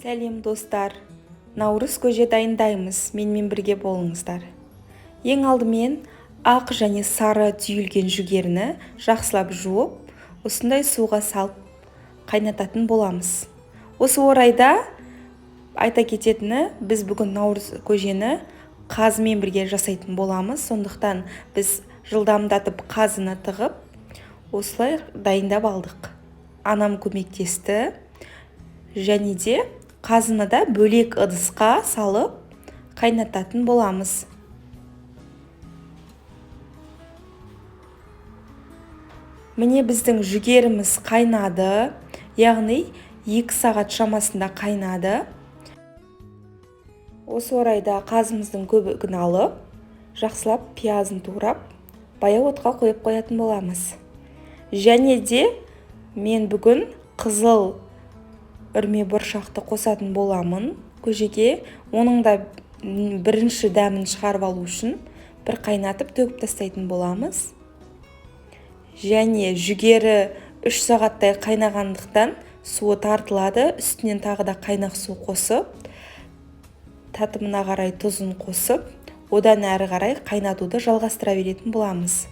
Сәлем достар, наурыз көже дайындаймыз, менімен бірге болыңыздар. Ең алдымен ақ және сары түйілген жүгеріні жақсылап жуып, осындай суға салып қайнататын боламыз. Осы орайда айта кететіні, біз бүгін наурыз көжені қазымен бірге жасайтын боламыз. Сондықтан біз жылдамдатып қазыны тығып, осылай дайындап алдық. Анам көмектесті, және де қазыны да бөлек ыдысқа салып қайнататын боламыз. Міне біздің жүгеріміз қайнады, яғни 2 сағат шамасында қайнады. Осы орайда қазымыздың көбігін алып, жақсылап пиязын турап, баяу отқа қойып қоятын боламыз. Және де мен бүгін қызыл үрме бұршақты қосатын боламын көжеге. Оның да бірінші дәмін шығарып алу үшін бір қайнатып төгіп тастайтын боламыз. Және жүгері 3 сағаттай қайнағандықтан суы тартылады. Үстінен тағы да қайнақ су қосып, татымына қарай тұзын қосып, одан әрі қарай қайнатуды жалғастыра беретін боламыз.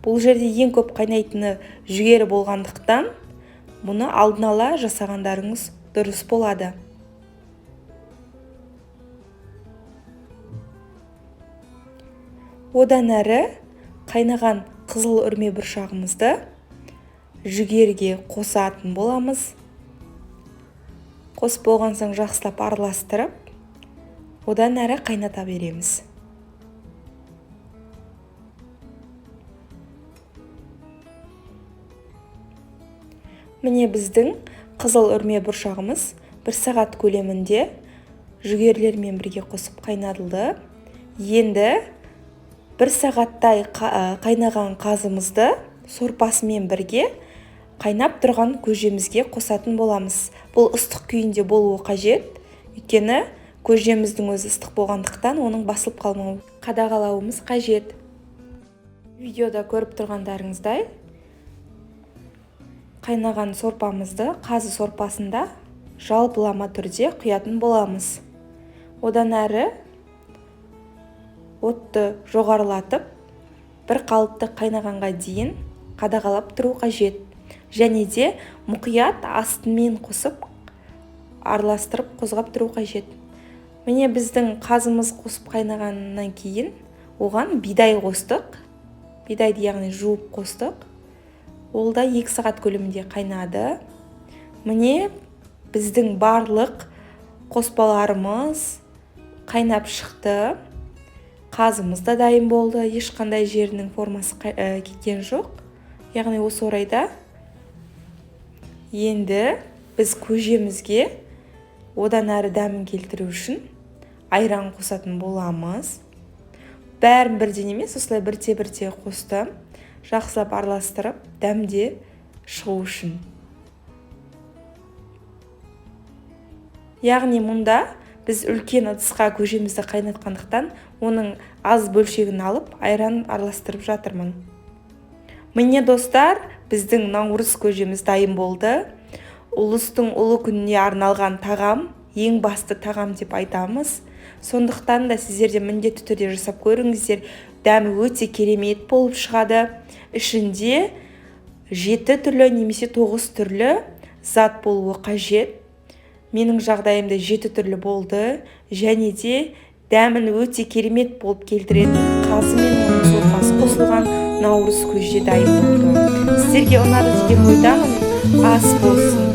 Бұл жерде ең көп қайнайтыны жүгері болғандықтан, мұны алдын ала жасағандарыңыз дұрыс болады. Одан әрі қайнаған қызыл үрме бұршағымызды жүгеріге қосатын боламыз. Қосып болған соң жақсылап араластырып, одан әрі қайната береміз. Міне біздің қызыл үрме бұршағымыз 1 сағат көлемінде жүгерлермен бірге қосып қайнатылды. Енді 1 сағаттай қайнаған қазымызды сорпасымен бірге қайнап тұрған көжемізге қосатын боламыз. Бұл ыстық күйінде болуы қажет, өйткені көжеміздің өзі ыстық болғандықтан оның басылып қалмауын қадағалауымыз қажет. Видеода көріп тұрғандарыңыздай, қайнаған сорпамызды қазы сорпасында жалпылама түрде құятын боламыз. Одан әрі отты жоғарылатып, бір қалыпты қайнағанға дейін қадағалап тұру қажет. Және де мұқият астымен қосып, араластырып қозғап тұру қажет. Міне біздің қазымыз қосып қайнағаннан кейін оған бидай қостық. Бидайды яғни жуып қостық. Ол да 2 сағат көлемінде қайнады. Міне біздің барлық қоспаларымыз қайнап шықты. Қазымыз да дайын болды. Ешқандай жерінің формасы кеткен жоқ. Яғни осы орайда енді біз көжемізге одан әрі дәмін келтіру үшін айран қосатын боламыз. Бәрін бірден емес, осылай бірте-бірте қостым. Жақсылап араластырып, дәмде шығу үшін. Яғни мұнда біз үлкен ыдысқа көжемізді қайнатқандықтан, оның аз бөлшегін алып, айран араластырып жатырмын. Міне достар, біздің наурыз көжеміз дайын болды. Ұлыстың ұлы күніне арналған тағам, ең басты тағам деп айтамыз. Сондықтан да сіздерде міндетті түрде жасап көріңіздер. Дәмі өте керемет болып шығады. Ішінде 7 түрлі немесе 9 түрлі зат болуы қажет. Менің жағдайымда 7 түрлі болды. Және де дәмін өте керемет болып келтіретін қазы мен оның сорпасы қосылған наурыз көже дайын болды. Сіздерге ұнады деген ойдамын. Ас болсын.